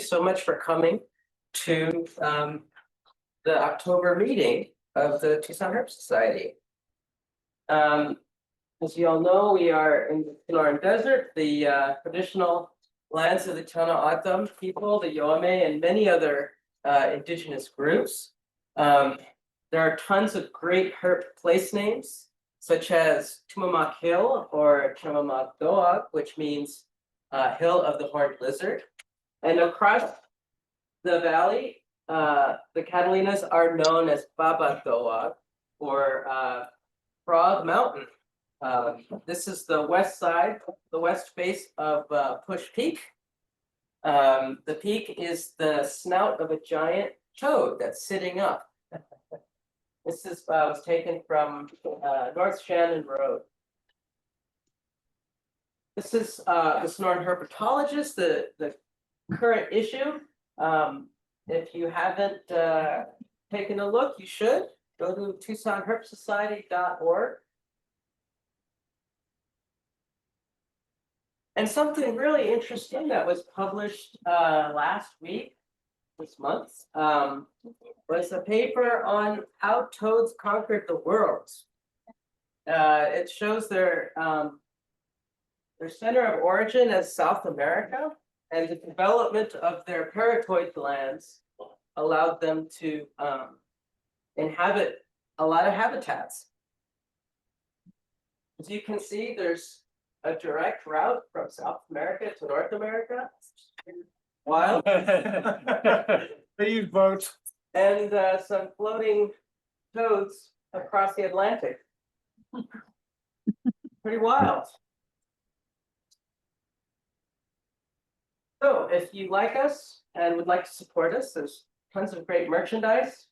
So much for coming to the October meeting of the Tucson Herp Society. As you all know, we are in the Sonoran Desert, the traditional lands of the Tohono O'odham people, the Yoame, and many other indigenous groups. There are tons of great herp place names, such as Tumamak Hill or Chamamak Doag, which means hill of the horned lizard. And across the valley, the Catalinas are known as Baba Doag or Frog Mountain. This is the west side, the west face of Push Peak. The peak is the snout of a giant toad that's sitting up. This is was taken from North Shannon Road. This is the Sonoran Herpetologist, the current issue. If you haven't taken a look, you should go to TucsonHerpSociety.org. And something really interesting that was published last week, this month, was a paper on how toads conquered the world. It shows their center of origin as South America, and the development of their parotid glands allowed them to inhabit a lot of habitats. As you can see, there's a direct route from South America to North America. Wild. They use boats. And some floating toads across the Atlantic. Pretty wild. So if you like us and would like to support us, there's tons of great merchandise.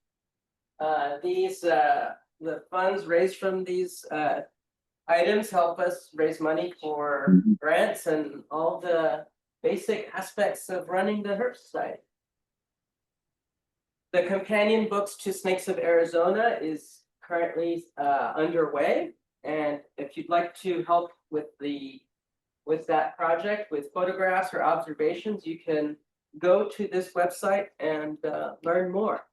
The funds raised from these items help us raise money for grants and all the basic aspects of running the Herp Society. The companion books to Snakes of Arizona is currently underway, and if you'd like to help with that project with photographs or observations, you can go to this website and learn more.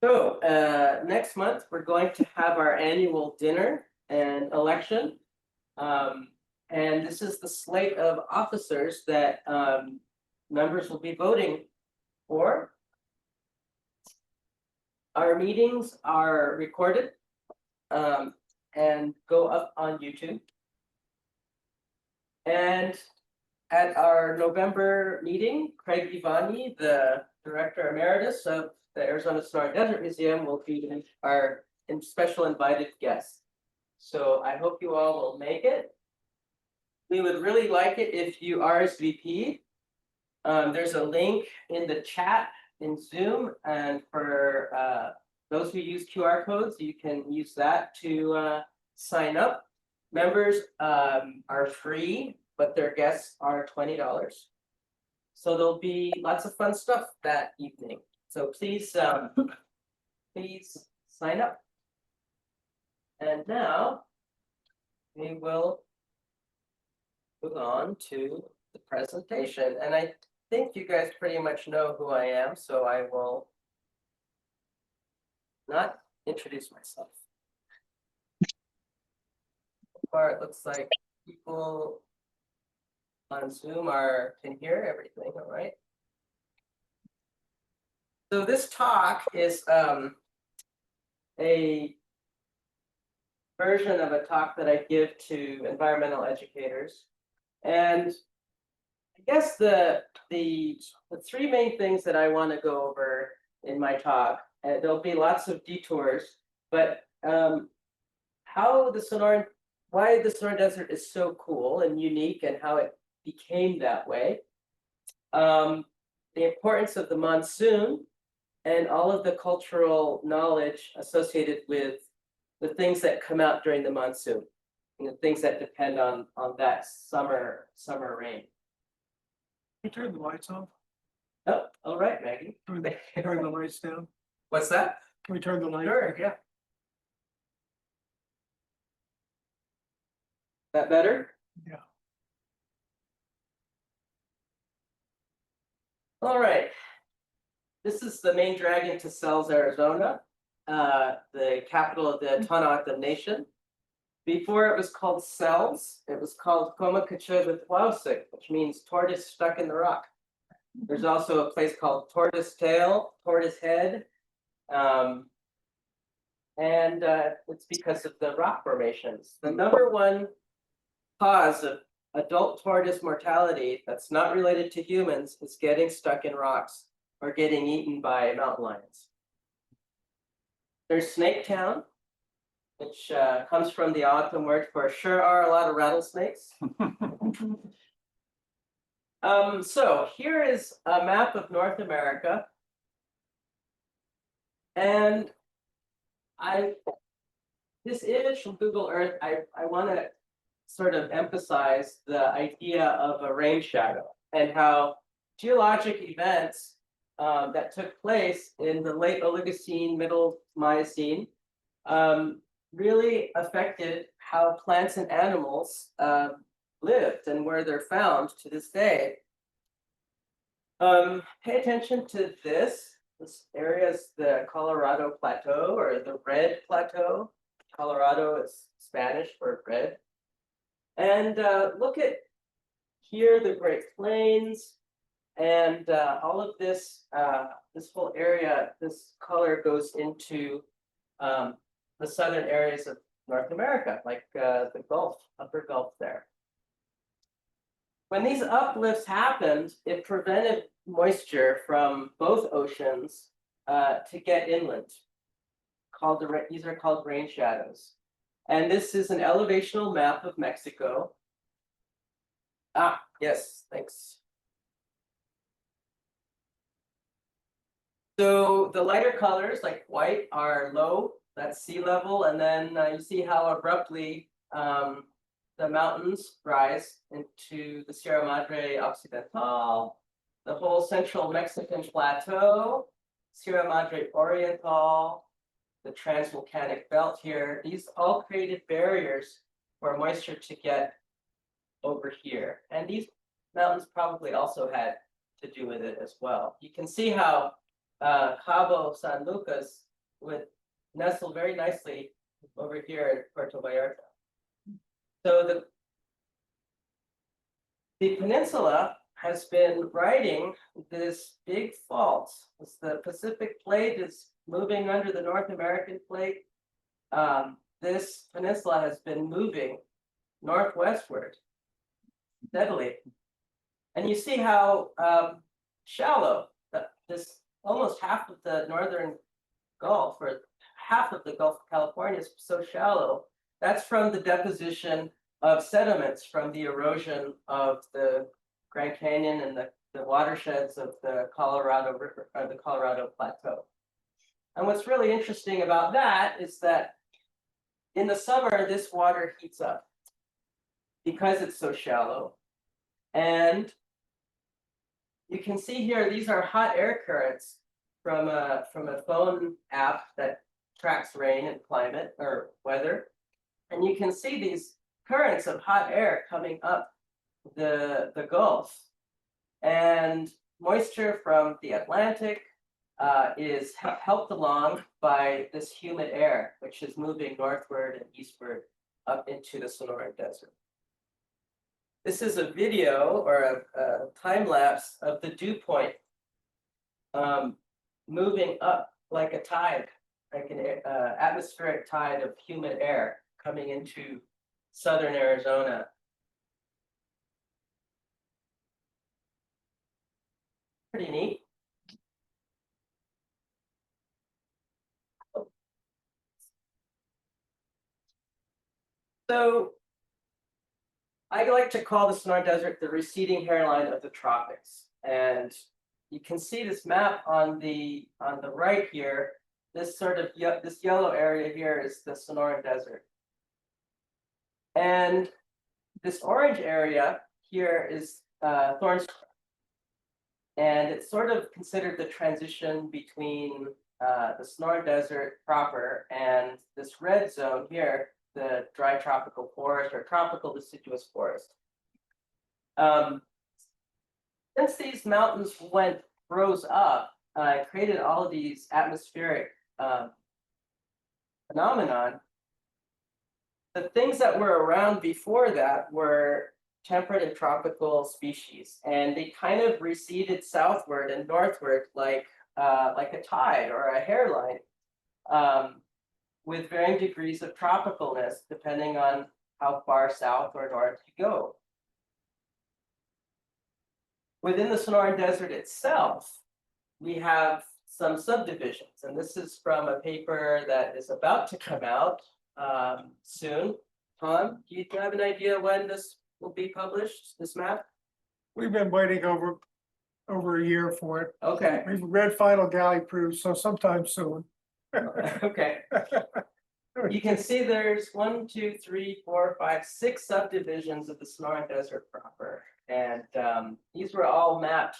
So next month, we're going to have our annual dinner and election. And this is the slate of officers that members will be voting for. Our meetings are recorded and go up on YouTube. And at our November meeting, Craig Ivani, the Director Emeritus of the Arizona Sonoran Desert Museum, will be our special invited guest. So I hope you all will make it. We would really like it if you RSVP. There's a link in the chat in Zoom, and for those who use QR codes, you can use that to sign up. Members are free, but their guests are $20. So there'll be lots of fun stuff that evening. So please, please sign up. And now we will move on to the presentation. And I think you guys pretty much know who I am, so I will not introduce myself. So far, it looks like people on Zoom can hear everything, all right? So this talk is a version of a talk that I give to environmental educators. And I guess the three main things that I want to go over in my talk, and there'll be lots of detours, but why the Sonoran Desert is so cool and unique and how it became that way. The importance of the monsoon and all of the cultural knowledge associated with the things that come out during the monsoon and the things that depend on that summer rain. Can you turn the lights off? Oh, all right, Maggie. Turn the lights down. What's that? Can we turn the lights? Sure, yeah. That better? Yeah. All right. This is the main drag into Sells, Arizona, the capital of the Tohono Nation. Before it was called Sells, it was called Comacachewitwausic, which means tortoise stuck in the rock. There's also a place called Tortoise Tail, Tortoise Head. And it's because of the rock formations. The number one cause of adult tortoise mortality that's not related to humans is getting stuck in rocks or getting eaten by mountain lions. There's Snake Town, which comes from the O'odham word for sure are a lot of rattlesnakes. So here is a map of North America. And this image from Google Earth, I want to sort of emphasize the idea of a rain shadow and how geologic events that took place in the late Oligocene, middle Miocene, really affected how plants and animals lived and where they're found to this day. Pay attention to this. This area is the Colorado Plateau or the Red Plateau. Colorado is Spanish for red. And look at here, the Great Plains, and all of this, this whole area, this color goes into the southern areas of North America, like the Gulf, upper Gulf there. When these uplifts happened, it prevented moisture from both oceans to get inland. These are called rain shadows. And this is an elevational map of Mexico. Ah, yes, thanks. So the lighter colors, like white, are low, that's sea level, and then you see how abruptly the mountains rise into the Sierra Madre Occidental, the whole central Mexican plateau, Sierra Madre Oriental, the transvolcanic belt here. These all created barriers for moisture to get over here. And these mountains probably also had to do with it as well. You can see how Cabo San Lucas would nestle very nicely over here at Puerto Vallarta. So the peninsula has been riding this big fault. As the Pacific plate is moving under the North American plate, this peninsula has been moving northwestward steadily. And you see how shallow this almost half of the northern Gulf, or half of the Gulf of California, is so shallow. That's from the deposition of sediments from the erosion of the Grand Canyon and the watersheds of the Colorado River, or the Colorado Plateau. And what's really interesting about that is that in the summer, this water heats up because it's so shallow. And you can see here, these are hot air currents from a phone app that tracks rain and climate or weather. And you can see these currents of hot air coming up the Gulf. And moisture from the Atlantic is helped along by this humid air, which is moving northward and eastward up into the Sonoran Desert. This is a video or a time lapse of the dew point moving up like a tide, like an atmospheric tide of humid air coming into southern Arizona. Pretty neat. So I like to call the Sonoran Desert the receding hairline of the tropics. And you can see this map on the right here. This sort of this yellow area here is the Sonoran Desert. And this orange area here is Thorns. And it's sort of considered the transition between the Sonoran Desert proper and this red zone here, the dry tropical forest or tropical deciduous forest. Since these mountains went froze up, created all of these atmospheric phenomenon. The things that were around before that were temperate and tropical species, and they kind of receded southward and northward like a tide or a hairline, with varying degrees of tropicalness depending on how far south or north you go. Within the Sonoran Desert itself, we have some subdivisions, and this is from a paper that is about to come out soon. Tom, do you have an idea when this will be published, this map? We've been waiting over a year for it. Okay, We've read final galley proofs, so sometime soon. okay. You can see there's 1, 2, 3, 4, 5, 6 subdivisions of the Sonoran Desert proper. And these were all mapped,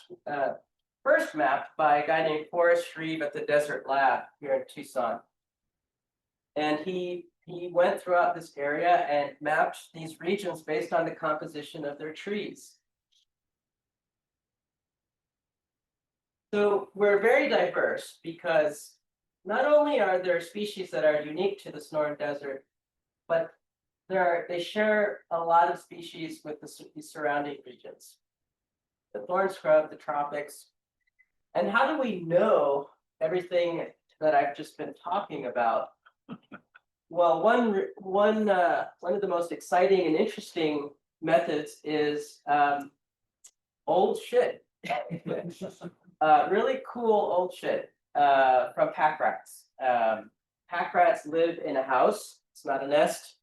first mapped by a guy named Forrest Shreve at the Desert Lab here in Tucson. And he went throughout this area and mapped these regions based on the composition of their trees. So we're very diverse because not only are there species that are unique to the Sonoran Desert, but they share a lot of species with the surrounding regions. The thorn scrub, the tropics. And how do we know everything that I've just been talking about? Well, one of the most exciting and interesting methods is old shit. Really cool old shit from pack rats. Pack rats live in a house. It's not a nest.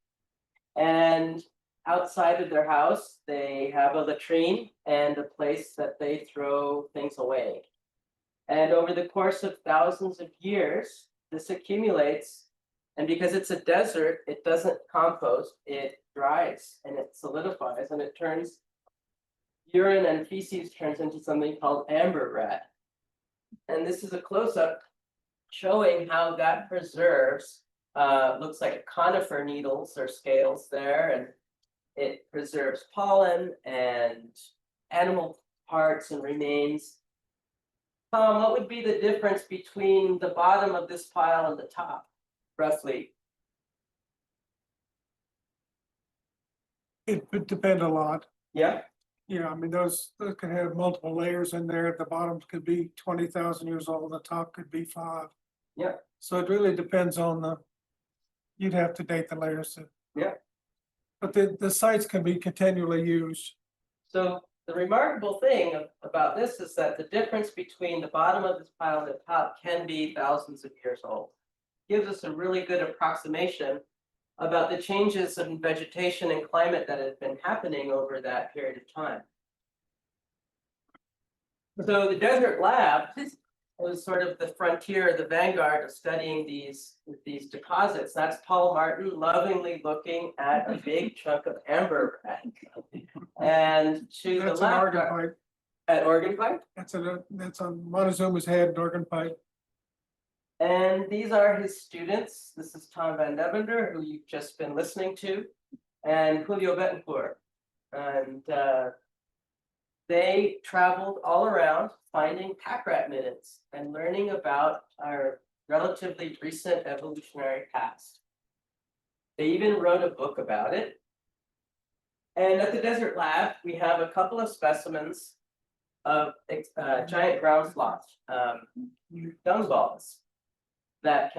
And outside of their house, they have a latrine and a place that they throw things away. And over the course of thousands of years, this accumulates. And because it's a desert, it doesn't compost, it dries and it solidifies and it turns, urine and feces turns into something called amber rat. And this is a close-up showing how that preserves, looks like conifer needles or scales there, and it preserves pollen and animal parts and remains. Tom, what would be the difference between the bottom of this pile and the top, roughly? It would depend a lot. Yeah. I mean, those can have multiple layers in there. The bottom could be 20,000 years old, the top could be 5. Yeah. So it really depends on you'd have to date the layers. Yeah. But the sites can be continually used. So the remarkable thing about this is that the difference between the bottom of this pile and the top can be thousands of years old. Gives us a really good approximation about the changes in vegetation and climate that have been happening over that period of time. So the Desert Lab was sort of the frontier, the vanguard of studying these deposits. That's Paul Martin lovingly looking at a big chunk of amber rat. And to That's the an left, organ pipe. at Organ Pipe. That's on Montezuma's head, an organ pipe. And these are his students. This is Tom Van Devender, who you've just been listening to, and Julio Betancourt. And they traveled all around finding pack rat middens and learning about our relatively recent evolutionary past. They even wrote a book about it. And at the Desert Lab, we have a couple of specimens of giant ground sloth dung balls that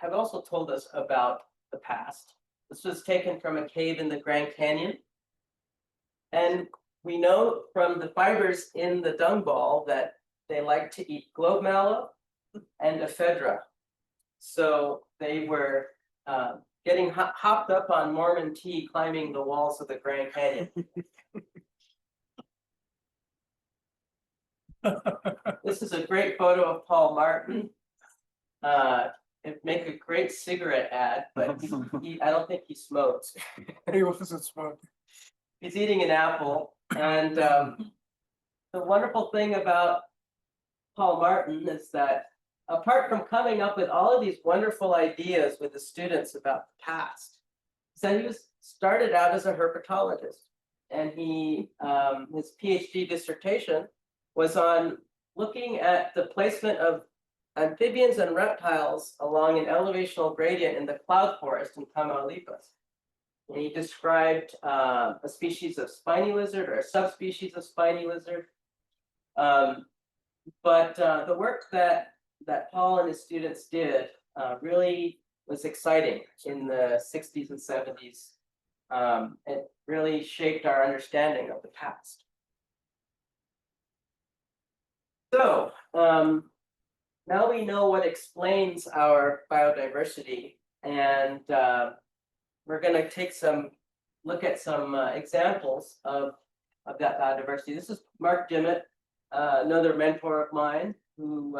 have also told us about the past. This was taken from a cave in the Grand Canyon. And we know from the fibers in the dung ball that they like to eat globe mallow and ephedra. So they were getting hopped up on Mormon tea, climbing the walls of the Grand Canyon. This is a great photo of Paul Martin. It'd make a great cigarette ad, but I don't think he smokes. He wasn't smoking. He's eating an apple. And the wonderful thing about Paul Martin is that apart from coming up with all of these wonderful ideas with the students about the past, so he started out as a herpetologist, and his PhD dissertation was on looking at the placement of amphibians and reptiles along an elevational gradient in the cloud forest in Tamaulipas. And he described a species of spiny lizard or a subspecies of spiny lizard. But the work that Paul and his students did really was exciting in the 60s and 70s. It really shaped our understanding of the past. So now we know what explains our biodiversity, and we're going to take look at some examples of that biodiversity. This is Mark Dimmitt, another mentor of mine, who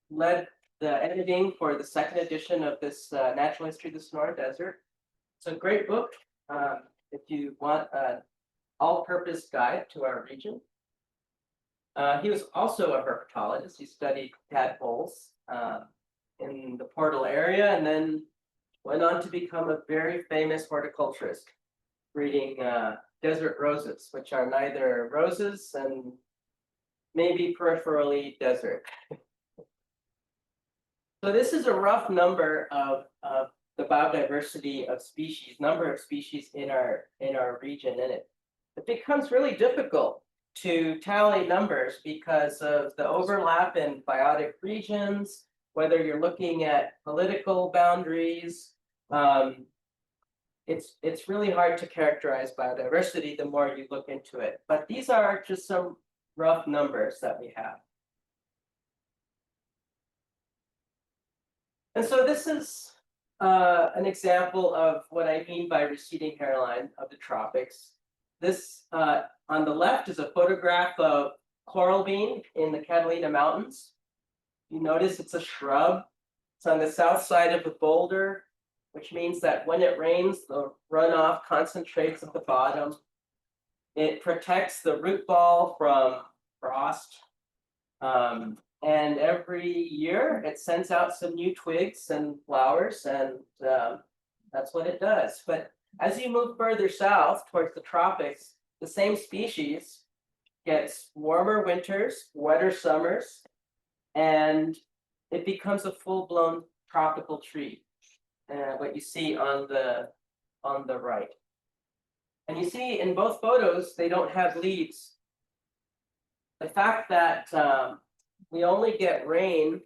led the editing for the second edition of this Natural History of the Sonoran Desert. It's a great book if you want an all-purpose guide to our region. He was also a herpetologist. He studied tadpoles in the Portal area, and then went on to become a very famous horticulturist, breeding desert roses, which are neither roses and maybe peripherally desert. So this is a rough number of the biodiversity of species, number of species in our region, and it becomes really difficult to tally numbers because of the overlap in biotic regions, whether you're looking at political boundaries. It's really hard to characterize biodiversity the more you look into it. But these are just some rough numbers that we have. And so this is an example of what I mean by receding hairline of the tropics. This on the left is a photograph of coral bean in the Catalina Mountains. You notice it's a shrub. It's on the south side of the boulder, which means that when it rains, the runoff concentrates at the bottom. It protects the root ball from frost. And every year it sends out some new twigs and flowers, and that's what it does. But as you move further south towards the tropics, the same species gets warmer winters, wetter summers, and it becomes a full-blown tropical tree. What you see on the right. And you see in both photos, they don't have leaves. The fact that we only get rain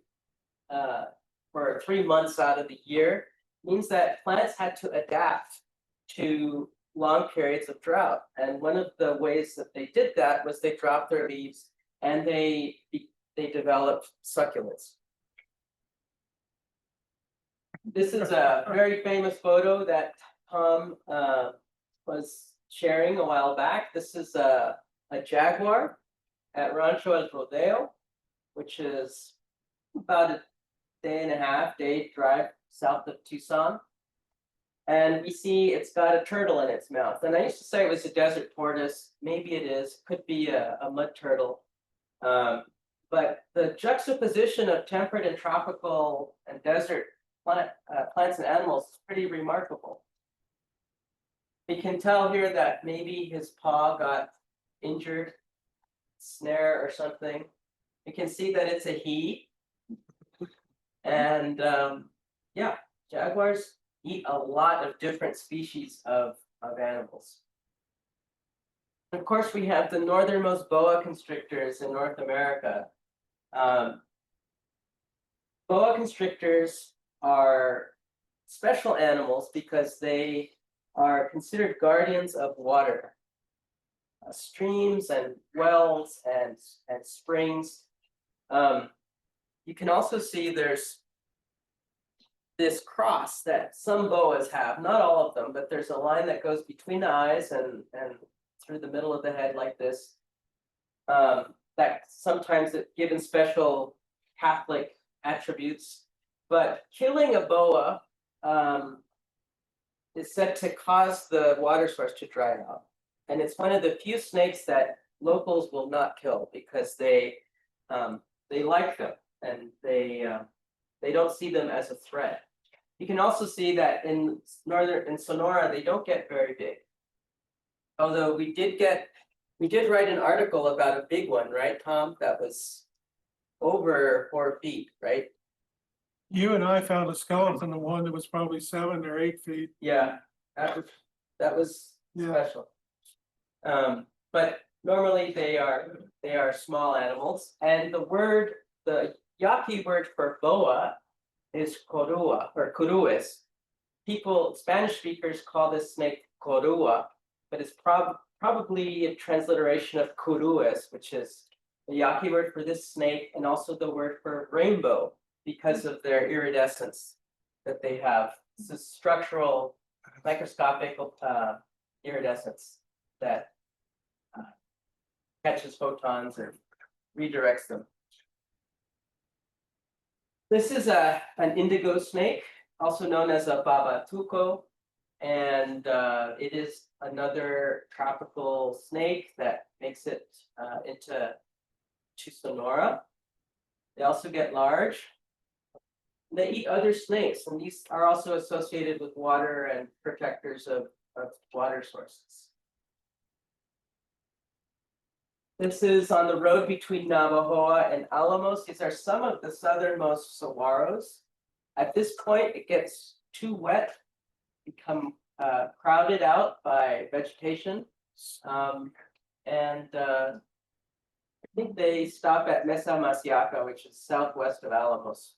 for 3 months out of the year means that plants had to adapt to long periods of drought. And one of the ways that they did that was they dropped their leaves and they developed succulents. This is a very famous photo that Tom was sharing a while back. This is a jaguar at Rancho El Rodeo, which is about a day drive south of Tucson. And we see it's got a turtle in its mouth. And I used to say it was a desert tortoise. Maybe it is, could be a mud turtle. But the juxtaposition of temperate and tropical and desert plants and animals is pretty remarkable. You can tell here that maybe his paw got injured, snare or something. You can see that it's a he. And yeah, jaguars eat a lot of different species of animals. Of course, we have the northernmost boa constrictors in North America. Boa constrictors are special animals because they are considered guardians of water, streams and wells and springs. You can also see there's this cross that some boas have, not all of them, but there's a line that goes between the eyes and through the middle of the head like this. That sometimes it's given special Catholic attributes. But killing a boa is said to cause the water source to dry out. And it's one of the few snakes that locals will not kill because they like them and they don't see them as a threat. You can also see that in Sonora, they don't get very big. Although we did get We did write an article about a big one, right, Tom? That was over 4 feet, right? You and I found a skeleton of one that was probably 7 or 8 feet. Yeah, that was Yeah. special. But normally they are small animals, and the Yaqui word for boa is corua or curues. People, Spanish speakers call this snake corua, but it's probably a transliteration of curues, which is the Yaqui word for this snake, and also the word for rainbow because of their iridescence that they have. This is structural, microscopic iridescence that catches photons and redirects them. This is an indigo snake, also known as a babatuco, and it is another tropical snake that makes it into Sonora. They also get large. They eat other snakes, and these are also associated with water and protectors of water sources. This is on the road between Navajoa and Alamos. These are some of the southernmost saguaros. At this point, it gets too wet, become crowded out by vegetation. I think they stop at Mesa Masiaca, which is southwest of Alamos.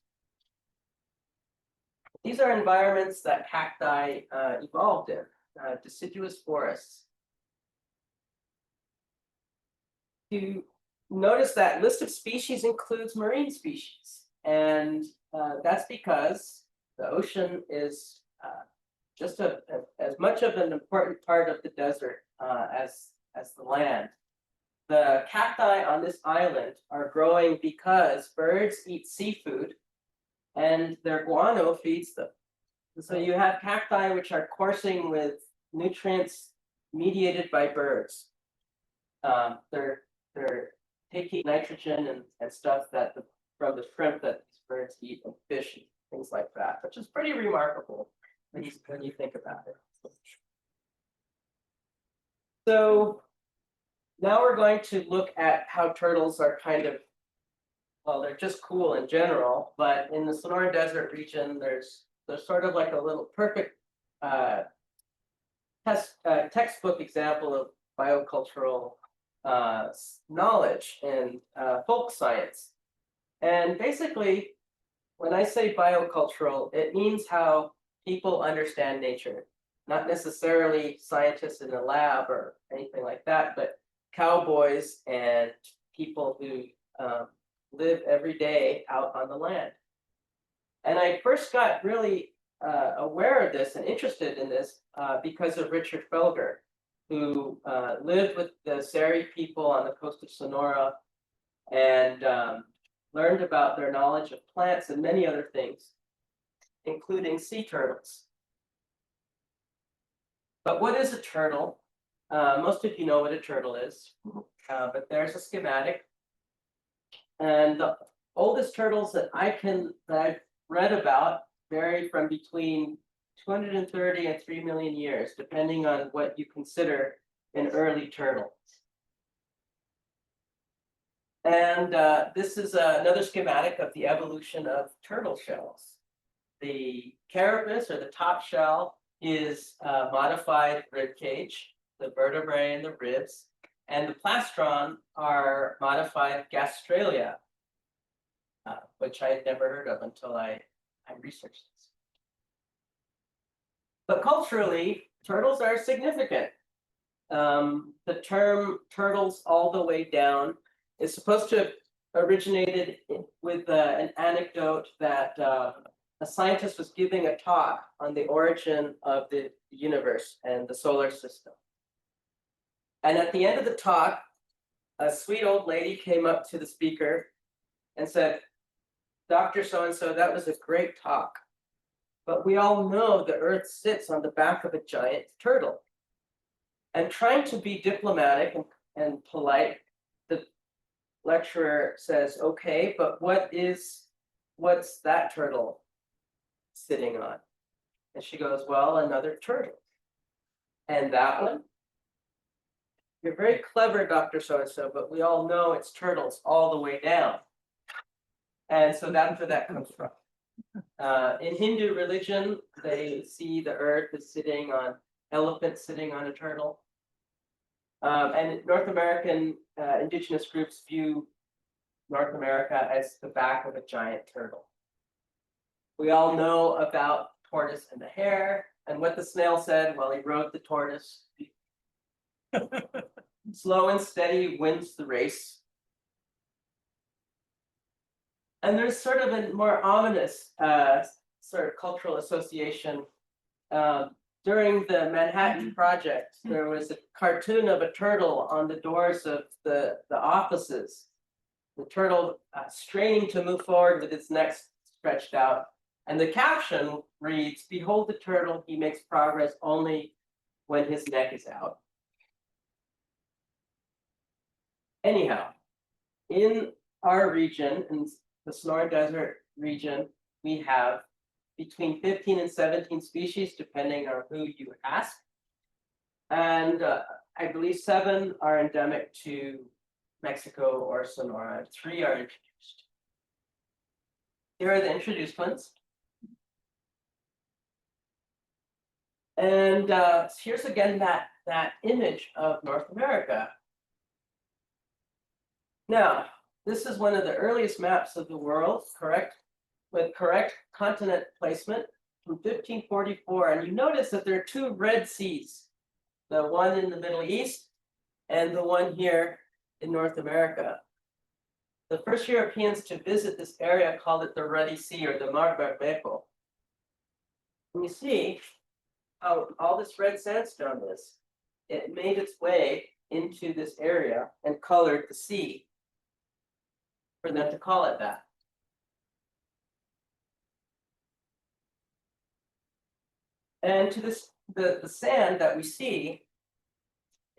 These are environments that cacti evolved in, deciduous forests. You notice that list of species includes marine species, and that's because the ocean is just as much of an important part of the desert as the land. The cacti on this island are growing because birds eat seafood, and their guano feeds them. So you have cacti which are coursing with nutrients mediated by birds. They're taking nitrogen and stuff from the shrimp that these birds eat, and fish and things like that, which is pretty remarkable when you think about it. So now we're going to look at how turtles are well, they're just cool in general, but in the Sonoran Desert region, there's sort of like a little perfect textbook example of biocultural knowledge and folk science. And basically, when I say biocultural, it means how people understand nature, not necessarily scientists in a lab or anything like that, but cowboys and people who live every day out on the land. And I first got really aware of this and interested in this because of Richard Felger, who lived with the Seri people on the coast of Sonora and learned about their knowledge of plants and many other things, including sea turtles. But what is a turtle? Most of you know what a turtle is, but there's a schematic. And the oldest turtles that I've read about vary from between 230 and 3 million years, depending on what you consider an early turtle. And this is another schematic of the evolution of turtle shells. The carapace, or the top shell, is a modified rib cage, the vertebrae and the ribs, and the plastron are modified gastralia, which I had never heard of until I researched this. But culturally, turtles are significant. The term turtles all the way down is supposed to have originated with an anecdote that a scientist was giving a talk on the origin of the universe and the solar system. And at the end of the talk, a sweet old lady came up to the speaker and said, "Dr. So-and-so, that was a great talk. But we all know the Earth sits on the back of a giant turtle." And trying to be diplomatic and polite, the lecturer says, "Okay, but what's that turtle sitting on?" And she goes, "Well, another turtle." "And that one?" you're very clever, Dr. So-and-so, but we all know it's turtles all the way down. And so that's where that comes from. In Hindu religion, they see the earth as sitting on elephants sitting on a turtle. And North American indigenous groups view North America as the back of a giant turtle. We all know about tortoise and the hare, and what the snail said while he rode the tortoise. Slow and steady wins the race. And there's sort of a more ominous sort of cultural association. During the Manhattan Project, there was a cartoon of a turtle on the doors of the offices. The turtle straining to move forward with its neck stretched out. And the caption reads, "Behold the turtle, he makes progress only when his neck is out." Anyhow, in our region, in the Sonoran Desert region, we have between 15 and 17 species, depending on who you ask. And I believe 7 are endemic to Mexico or Sonora, and 3 are introduced. Here are the introduced ones. And here's again that image of North America. Now, this is one of the earliest maps of the world, with correct continent placement from 1544. And you notice that there are 2 red seas, the one in the Middle East and the one here in North America. The first Europeans to visit this area called it the Ruddy Sea, or the Mar Bermejo. And you see how all this red sandstone is. It made its way into this area and colored the sea for them to call it that. And to this, the sand that we see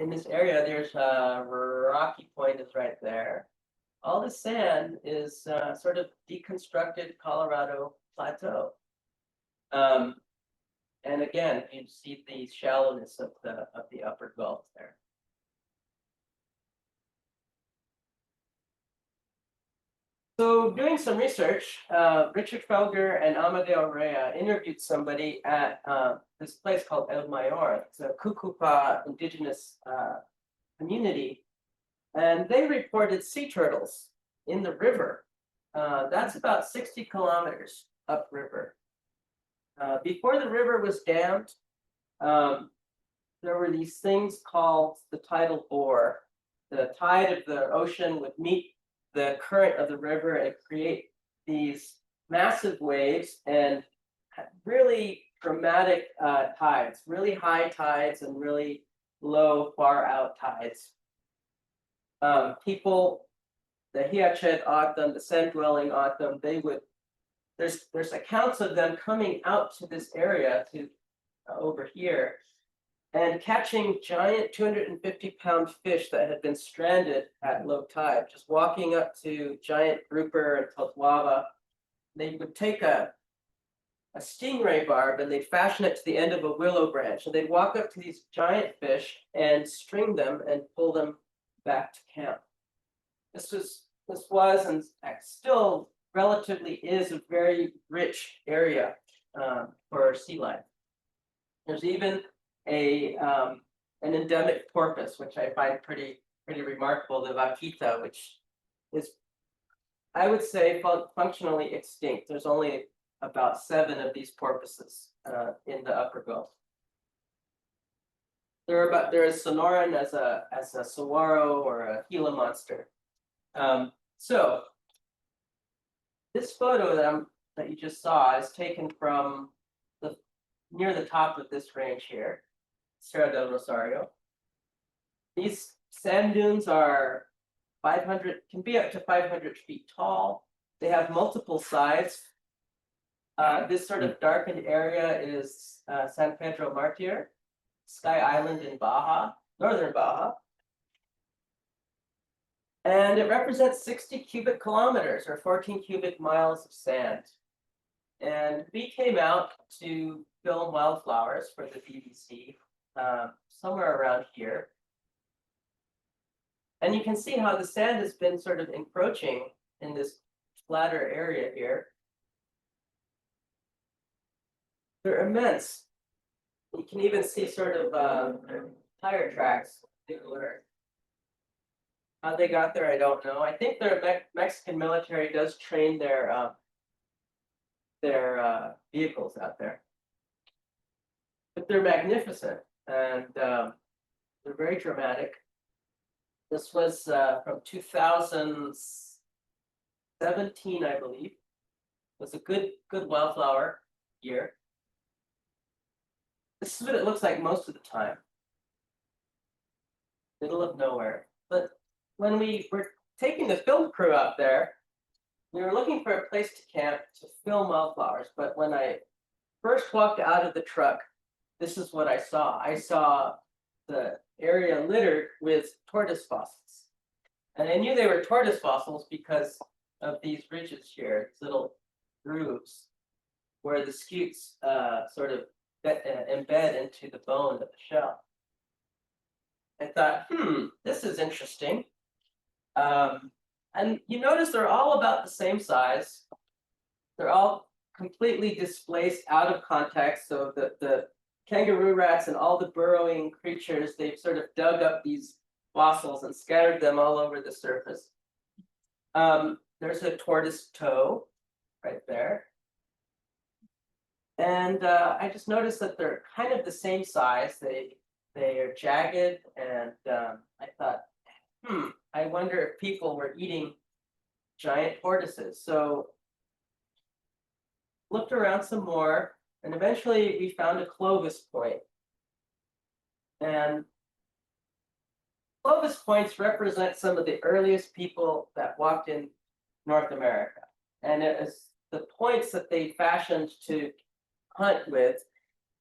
in this area, there's a rocky point is right there. All the sand is sort of deconstructed Colorado plateau. And again, you see the shallowness of the upper Gulf there. So doing some research, Richard Felger and Amadeo Rea interviewed somebody at this place called El Mayor. It's a Cucupa indigenous community. And they reported sea turtles in the river. That's about 60 kilometers upriver. Before the river was dammed, there were these things called the tidal bore. The tide of the ocean would meet the current of the river and create these massive waves and really dramatic tides, really high tides and really low, far out tides. People, the Hiached Ogden, the sand-dwelling Ogden, they would, there's accounts of them coming out to this area to over here and catching giant 250-pound fish that had been stranded at low tide, just walking up to giant grouper and totwaba. They would take a stingray barb and they'd fashion it to the end of a willow branch, and they'd walk up to these giant fish and string them and pull them back to camp. This was and still relatively is a very rich area for sea life. There's even an endemic porpoise, which I find pretty remarkable, the vaquita, which is, I would say, functionally extinct. There's only about 7 of these porpoises in the upper Gulf. There is Sonoran as a saguaro or a Gila monster. So this photo that you just saw is taken from near the top of this range here, Cerro del Rosario. These sand dunes are 500, can be up to 500 feet tall. They have multiple sides. This sort of darkened area is San Pedro Martir, Sky Island in Baja, northern Baja. And it represents 60 cubic kilometers or 14 cubic miles of sand. And we came out to film wildflowers for the BBC somewhere around here. And you can see how the sand has been sort of encroaching in this flatter area here. They're immense. You can even see sort of tire tracks. How they got there, I don't know. I think their Mexican military does train their vehicles out there. But they're magnificent and they're very dramatic. This was from 2017, I believe. It was a good wildflower year. This is what it looks like most of the time. Middle of nowhere. But when we were taking the film crew out there, we were looking for a place to camp to film wildflowers. But when I first walked out of the truck, this is what I saw. I saw the area littered with tortoise fossils. And I knew they were tortoise fossils because of these ridges here, these little grooves where the scutes sort of embed into the bone of the shell. I thought, this is interesting. And you notice they're all about the same size. They're all completely displaced out of context. So the kangaroo rats and all the burrowing creatures, they've sort of dug up these fossils and scattered them all over the surface. There's a tortoise toe right there. And I just noticed that they're kind of the same size. They are jagged, and I thought, I wonder if people were eating giant tortoises. So looked around some more, and eventually we found a Clovis point. And Clovis points represent some of the earliest people that walked in North America. And it is the points that they fashioned to hunt with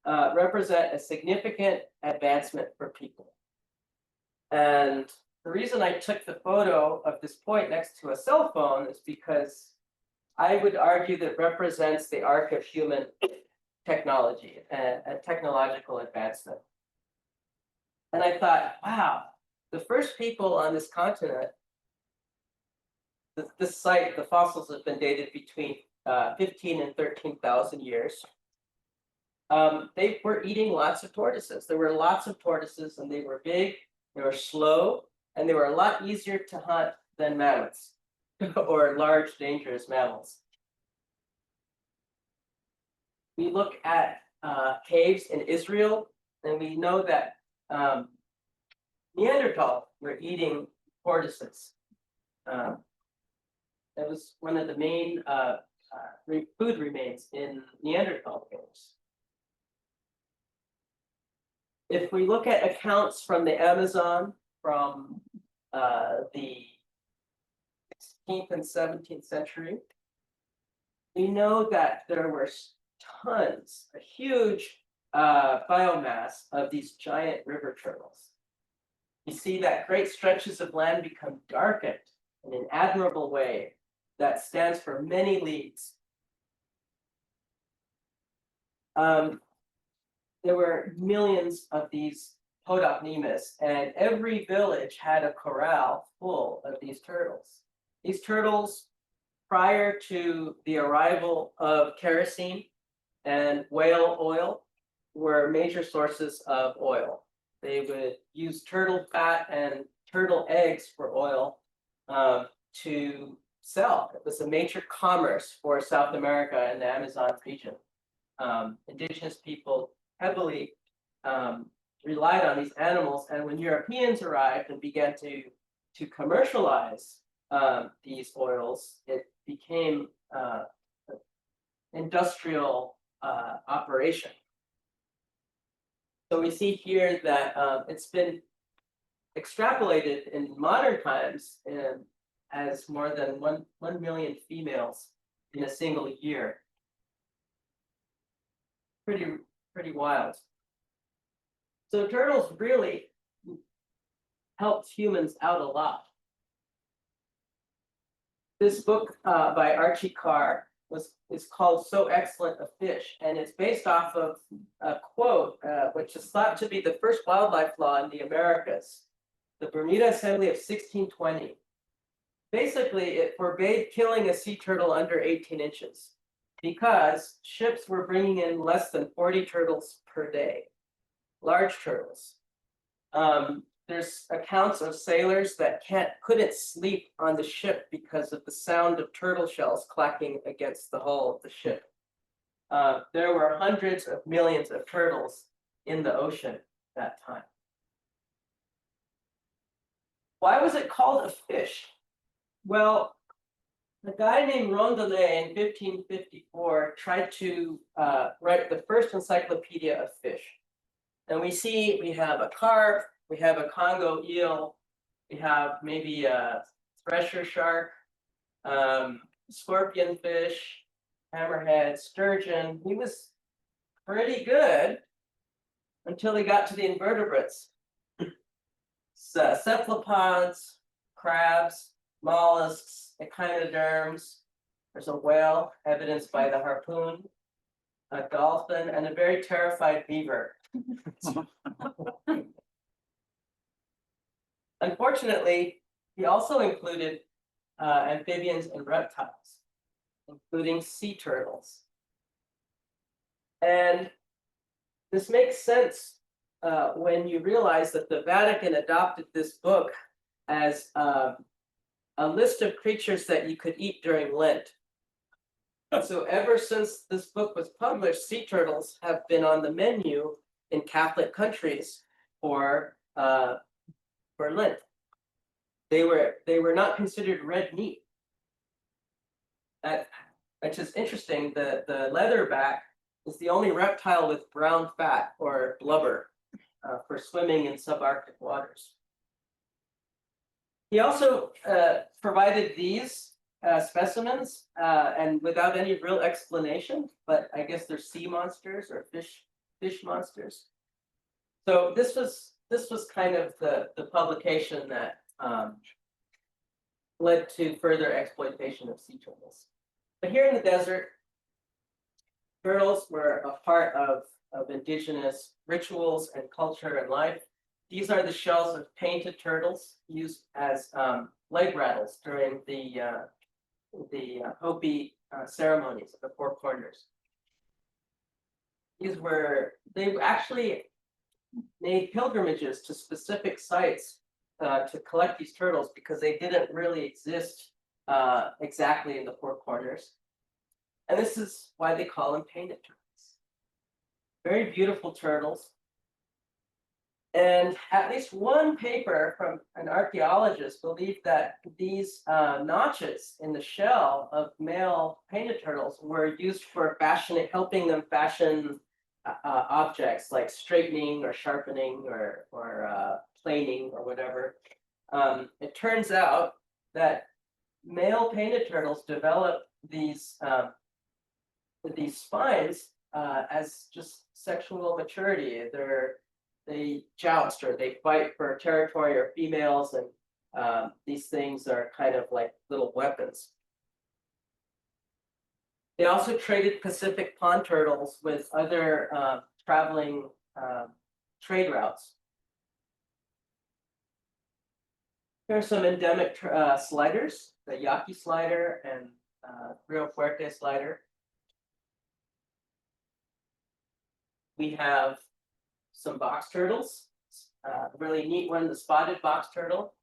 represent a significant advancement for people. And the reason I took the photo of this point next to a cell phone is because I would argue that represents the arc of human technology and technological advancement. And I thought, wow, the first people on this continent, this site, the fossils have been dated between 15 and 13,000 years. They were eating lots of tortoises. There were lots of tortoises, and they were big, they were slow, and they were a lot easier to hunt than mammoths or large, dangerous mammals. We look at caves in Israel, and we know that Neanderthal were eating tortoises. That was one of the main food remains in Neanderthal caves. If we look at accounts from the Amazon from the 16th and 17th century, we know that there were tons, a huge biomass of these giant river turtles. You see that great stretches of land become darkened in an admirable way that stands for many leagues. There were millions of these podocnemus, and every village had a corral full of these turtles. These turtles, prior to the arrival of kerosene and whale oil, were major sources of oil. They would use turtle fat and turtle eggs for oil to sell. It was a major commerce for South America and the Amazon region. Indigenous people heavily relied on these animals, and when Europeans arrived and began to commercialize these oils, it became industrial operation. So we see here that it's been extrapolated in modern times as more than 1 million females in a single year. Pretty wild. So turtles really helped humans out a lot. This book by Archie Carr is called "So Excellent a Fish," and it's based off of a quote which is thought to be the first wildlife law in the Americas. the Bermuda Assembly of 1620. Basically, it forbade killing a sea turtle under 18 inches because ships were bringing in less than 40 turtles per day, large turtles. There's accounts of sailors that couldn't sleep on the ship because of the sound of turtle shells clacking against the hull of the ship. There were hundreds of millions of turtles in the ocean at that time. Why was it called a fish? Well, a guy named Rondelet in 1554 tried to write the first encyclopedia of fish. And we have a carp, we have a Congo eel, we have maybe a thresher shark, scorpion fish, hammerhead, sturgeon. He was pretty good until he got to the invertebrates. Cephalopods, crabs, mollusks, echinoderms. There's a whale, evidenced by the harpoon, a dolphin, and a very terrified beaver. Unfortunately, he also included amphibians and reptiles, including sea turtles. And this makes sense when you realize that the Vatican adopted this book as a list of creatures that you could eat during Lent. So ever since this book was published, sea turtles have been on the menu in Catholic countries for Lent. They were not considered red meat. Which is interesting. The leatherback is the only reptile with brown fat or blubber for swimming in subarctic waters. He also provided these specimens and without any real explanation, but I guess they're sea monsters or fish monsters. So this was kind of the publication that led to further exploitation of sea turtles. But here in the desert, turtles were a part of indigenous rituals and culture and life. These are the shells of painted turtles used as leg rattles during the Hopi ceremonies of the Four Corners. They actually made pilgrimages to specific sites to collect these turtles because they didn't really exist exactly in the Four Corners. And this is why they call them painted turtles. Very beautiful turtles. And at least one paper from an archaeologist believed that these notches in the shell of male painted turtles were used for helping them fashion objects like straightening or sharpening or planing or whatever. It turns out that male painted turtles develop these spines as just sexual maturity. They joust or they fight for territory or females, and these things are kind of like little weapons. They also traded Pacific pond turtles with other traveling trade routes. Here are some endemic sliders, the Yaqui slider and Rio Fuerte slider. We have some box turtles, really neat one, the spotted box turtle.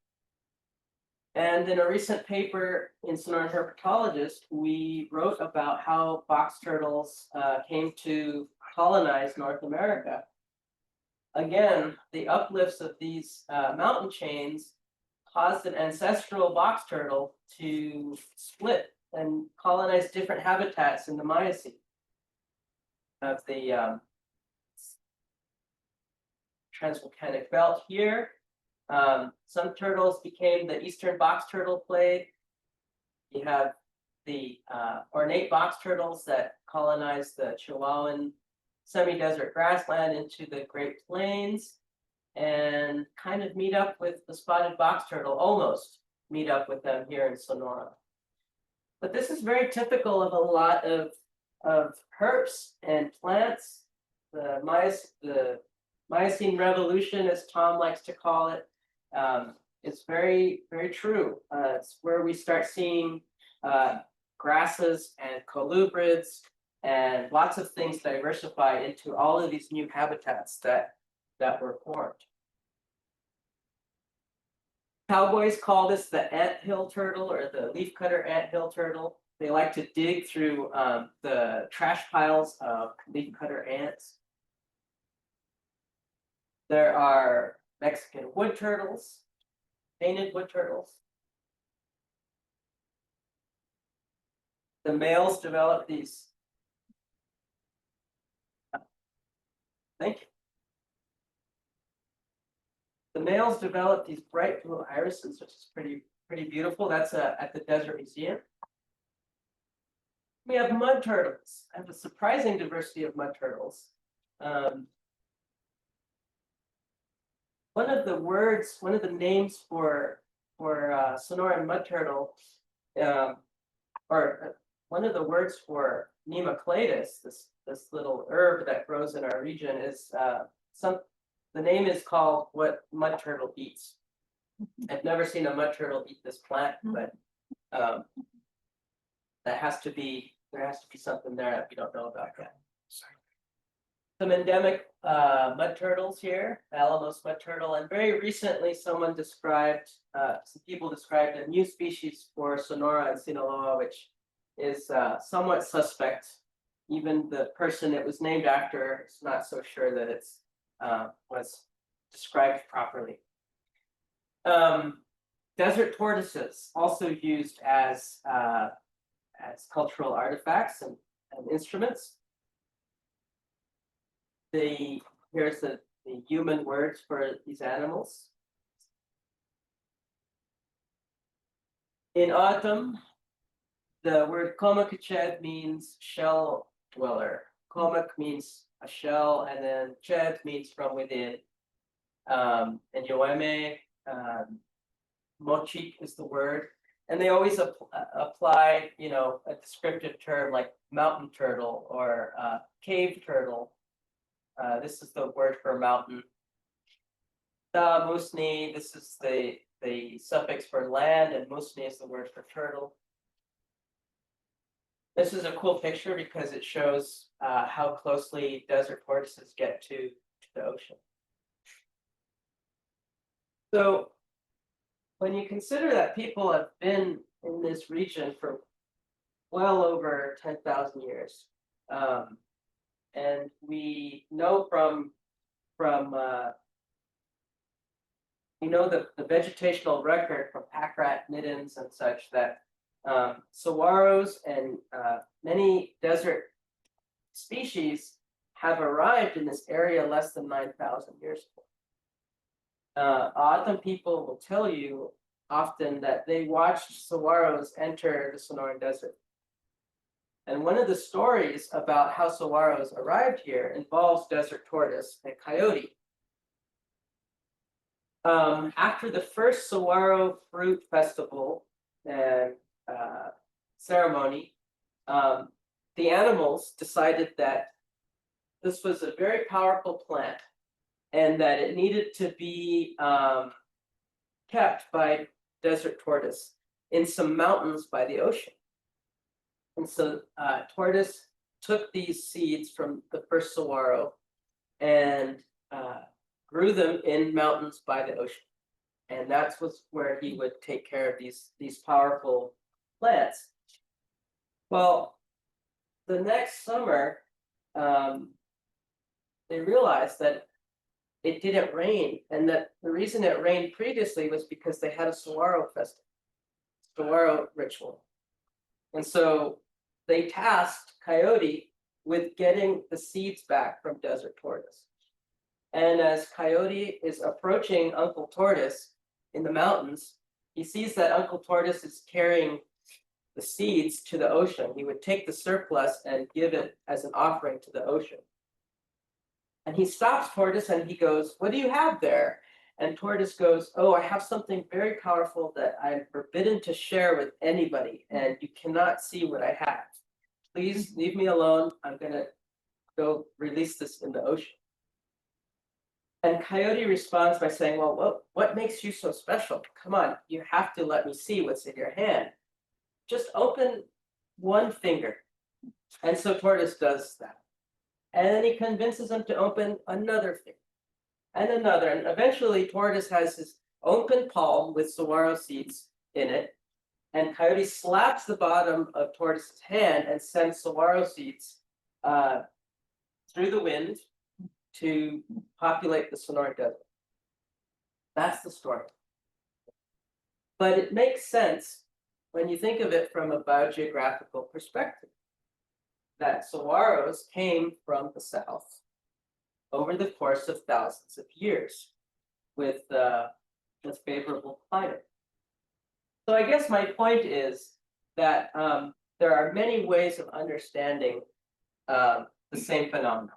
And in a recent paper in Sonoran Herpetologist, we wrote about how box turtles came to colonize North America. Again, the uplifts of these mountain chains caused an ancestral box turtle to split and colonize different habitats in the Miocene of the Transvolcanic belt here. Some turtles became the Eastern box turtle plague. You have the ornate box turtles that colonized the Chihuahuan semi-desert grassland into the Great Plains and kind of meet up with the spotted box turtle, almost meet up with them here in Sonora. But this is very typical of a lot of herps and plants. The Miocene revolution, as Tom likes to call it, It's very, very true. It's where we start seeing grasses and colubrids and lots of things diversify into all of these new habitats that were formed. Cowboys call this the anthill turtle or the leafcutter anthill turtle. They like to dig through the trash piles of leafcutter ants. There are Mexican wood turtles, painted wood turtles. The males develop these. Thank you. The males develop these bright blue irises, which is pretty beautiful. That's at the Desert Museum. We have mud turtles. I have a surprising diversity of mud turtles. One of the names for Sonoran mud turtle, or one of the words for Nemocladus, this little herb that grows in our region, is the name is called what mud turtle eats. I've never seen a mud turtle eat this plant, but there has to be something there that we don't know about yet. Some endemic mud turtles here, Alamos mud turtle, and very recently some people described a new species for Sonora and Sinaloa, which is somewhat suspect. Even the person it was named after is not so sure that it's was described properly. Desert tortoises also used as cultural artifacts and instruments. Here's the human words for these animals. In autumn, the word komakached means shell dweller. Komak means a shell, and then ched means from within. And yoeme, mochik is the word. And they always apply, a descriptive term like mountain turtle or cave turtle. This is the word for mountain. Musni, this is the suffix for land, and musni is the word for turtle. This is a cool picture because it shows how closely desert tortoises get to the ocean. So when you consider that people have been in this region for well over 10,000 years, and we know from the vegetational record from pack rat middens and such that saguaros and many desert species have arrived in this area less than 9,000 years ago. Often people will tell you often that they watched saguaros enter the Sonoran Desert. And one of the stories about how saguaros arrived here involves desert tortoise and coyote. After the first saguaro fruit festival and ceremony, the animals decided that this was a very powerful plant and that it needed to be kept by desert tortoise in some mountains by the ocean. And so tortoise took these seeds from the first saguaro and grew them in mountains by the ocean. And that was where he would take care of these powerful plants. Well, the next summer, they realized that it didn't rain, and that the reason it rained previously was because they had a saguaro festival, saguaro ritual. And so they tasked Coyote with getting the seeds back from desert tortoise. And as Coyote is approaching Uncle Tortoise in the mountains, he sees that Uncle Tortoise is carrying the seeds to the ocean. He would take the surplus and give it as an offering to the ocean. And he stops Tortoise and he goes, "What do you have there?" And Tortoise goes, "Oh, I have something very powerful that I'm forbidden to share with anybody, and you cannot see what I have. Please leave me alone. I'm gonna go release this in the ocean." And Coyote responds by saying, well, what makes you so special? Come on, you have to let me see what's in your hand. Just open one finger. And so Tortoise does that. And then he convinces him to open another finger and another. And eventually Tortoise has his open palm with saguaro seeds in it. And Coyote slaps the bottom of Tortoise's hand and sends saguaro seeds through the wind to populate the Sonoran Desert. That's the story. But it makes sense when you think of it from a biogeographical perspective, that saguaros came from the south over the course of thousands of years with favorable climate. So I guess my point is that there are many ways of understanding the same phenomenon.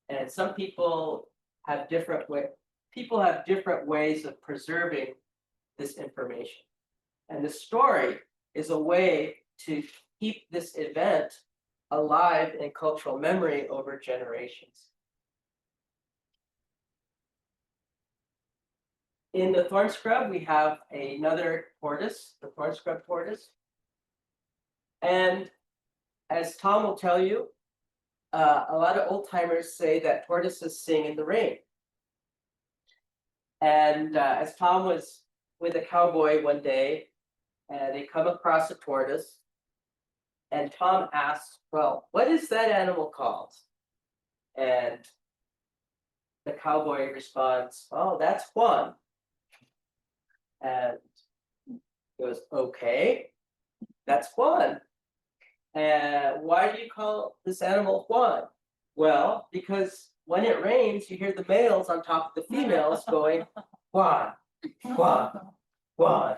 And some people have different ways of preserving this information. And the story is a way to keep this event alive in cultural memory over generations. In the thorn scrub, we have another tortoise, the thorn scrub tortoise. And as Tom will tell you, a lot of old timers say that tortoises sing in the rain. And as Tom was with a cowboy one day, and they come across a tortoise, and Tom asks, well, what is that animal called? And the cowboy responds, oh, that's Juan. And he goes, okay, that's Juan. And why do you call this animal Juan? Well, because when it rains, you hear the males on top of the females going, Juan, Juan, Juan.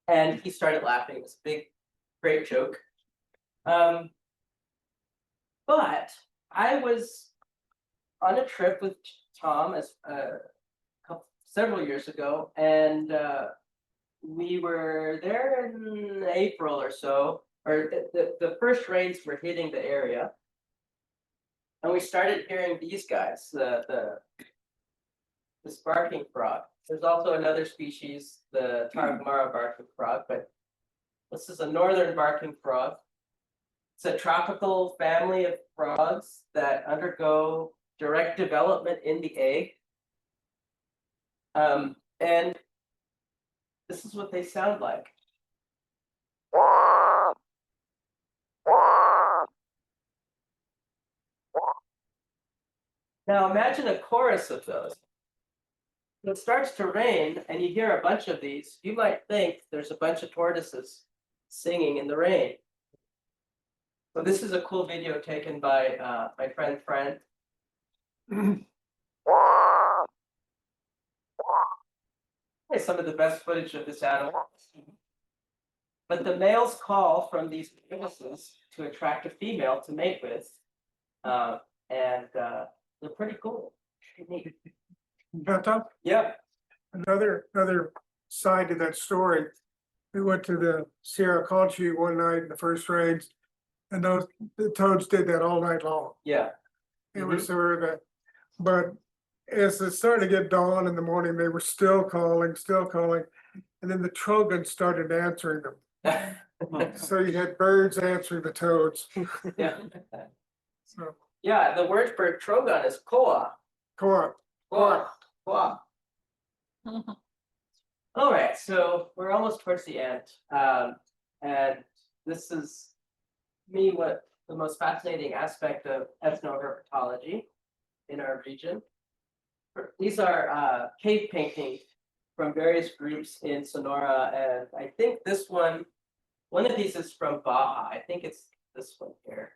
And he started laughing. It was a big, great joke. But I was on a trip with Tom several years ago, and we were there in April or so, or the first rains were hitting the area, and we started hearing these guys, this barking frog. There's also another species, the Tarahumara barking frog, but this is a northern barking frog. It's a tropical family of frogs that undergo direct development in the egg. And this is what they sound like. Now imagine a chorus of those. When it starts to rain and you hear a bunch of these, you might think there's a bunch of tortoises singing in the rain. So this is a cool video taken by my friend Fran. Some of the best footage of this animal. But the males call from these tortoises to attract a female to mate with. And they're pretty cool. Pretty neat. Yep. Another side to that story. We went to the Sierra Conchi one night in the first rains, and the toads did that all night long. Yeah. It was sort of that, but as it started to get dawn in the morning, they were still calling, and then the trogons started answering them. So you had birds answering the toads. Yeah. So Yeah, the word for trogon is koa. Koa. Koa. Koa. All right, so we're almost towards the end. And this is what the most fascinating aspect of ethnoherpetology in our region. These are cave paintings from various groups in Sonora, and I think this one of these is from Baja. I think it's this one here.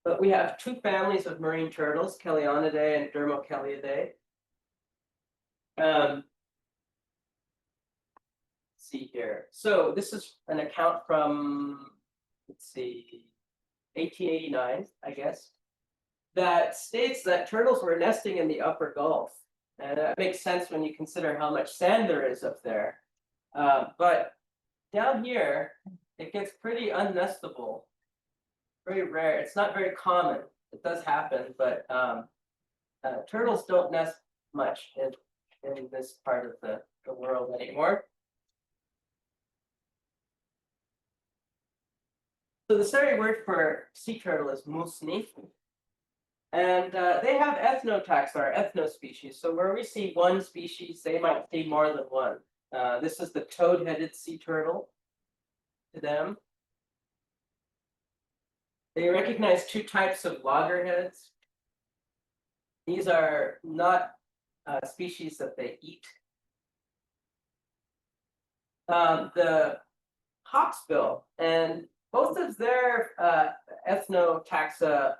But we have two families of marine turtles, Chelionidae and Dermocheliidae. Let's see here. So this is an account from, let's see, 1889, I guess, that states that turtles were nesting in the upper Gulf. And that makes sense when you consider how much sand there is up there. But down here, it gets pretty unnestable, very rare. It's not very common it does happen, but turtles don't nest much in this part of the world anymore. So the Seri word for sea turtle is musni. And they have ethnotaxa or ethnospecies. So where we see one species, they might see more than one. This is the toad-headed sea turtle to them. They recognize two types of loggerheads. These are not species that they eat. The hawksbill, and both of their ethnotaxa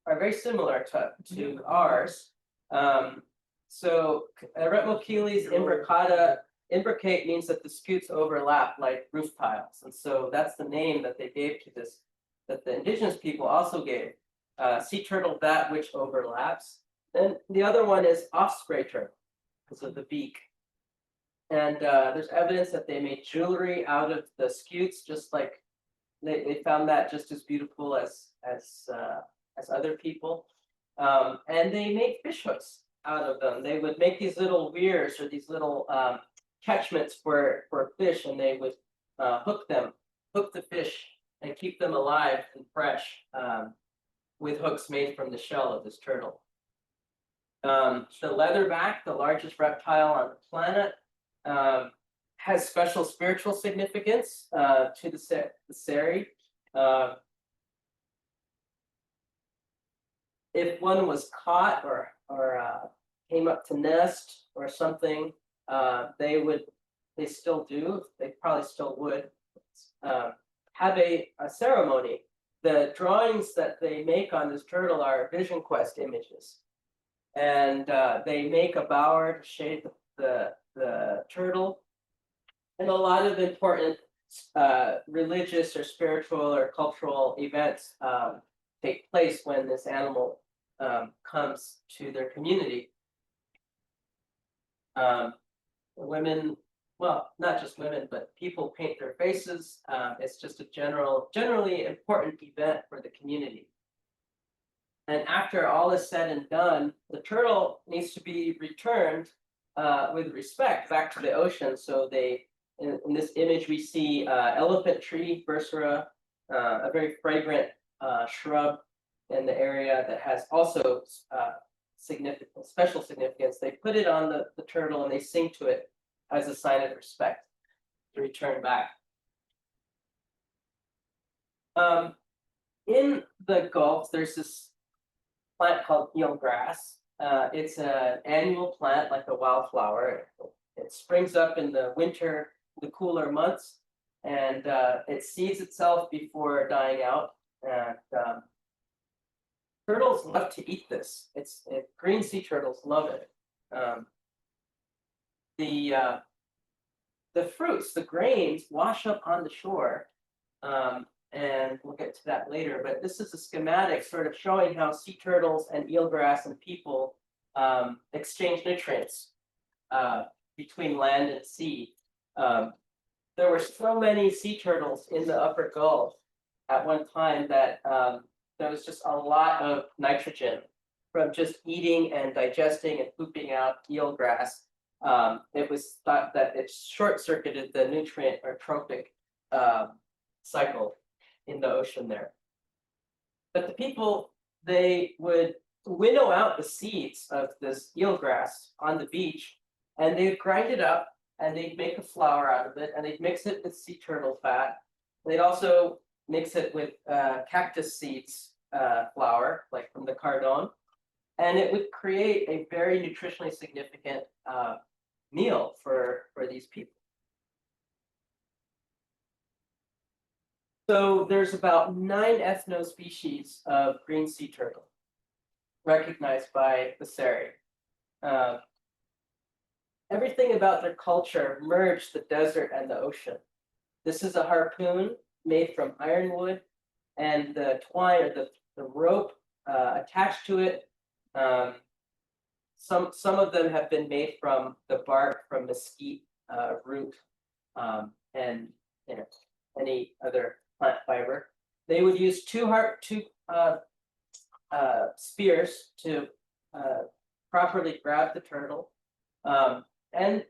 are very similar to ours. So Eretmocheles imbricata, imbricate means that the scutes overlap like roof tiles. And so that's the name that they gave to this, that the indigenous people also gave. Sea turtle, that which overlaps. And the other one is osprey turtle, because of the beak. And there's evidence that they made jewelry out of the scutes, just like they found that just as beautiful as other people. And they made fish hooks out of them. They would make these little weirs or these little catchments for fish, and they would hook the fish and keep them alive and fresh with hooks made from the shell of this turtle. The leatherback, the largest reptile on the planet, has special spiritual significance to the Seri. If one was caught or came up to nest or something, they still do, they probably still would, have a ceremony. The drawings that they make on this turtle are vision quest images. And they make a bower to shade the turtle. And a lot of important religious or spiritual or cultural events take place when this animal comes to their community. Women, well, not just women, but people paint their faces. It's just a generally important event for the community. And after all is said and done, the turtle needs to be returned with respect back to the ocean. So they, in this image, we see elephant tree, Bursera, a very fragrant shrub in the area that has also special significance. They put it on the turtle and they sing to it as a sign of respect to return back. In the Gulf, there's this plant called eelgrass. It's an annual plant like a wildflower. It springs up in the winter, the cooler months, and it seeds itself before dying out. And turtles love to eat this. Green sea turtles love it. The fruits, the grains, wash up on the shore. And we'll get to that later, but this is a schematic sort of showing how sea turtles and eelgrass and people exchange nutrients between land and sea. There were so many sea turtles in the upper Gulf at one time that there was just a lot of nitrogen from just eating and digesting and pooping out eelgrass. It was thought that it short-circuited the nutrient or trophic cycle in the ocean there. But the people, they would winnow out the seeds of this eelgrass on the beach, and they'd grind it up, and they'd make a flour out of it, and they'd mix it with sea turtle fat. They'd also mix it with cactus seeds flour, like from the cardone, and it would create a very nutritionally significant meal for these people. So there's about 9 ethnospecies of green sea turtle recognized by the Seri. Everything about their culture merged the desert and the ocean. This is a harpoon made from ironwood, and the twine or the rope attached to it. Some of them have been made from the bark from mesquite root and any other plant fiber. They would use two spears to properly grab the turtle. And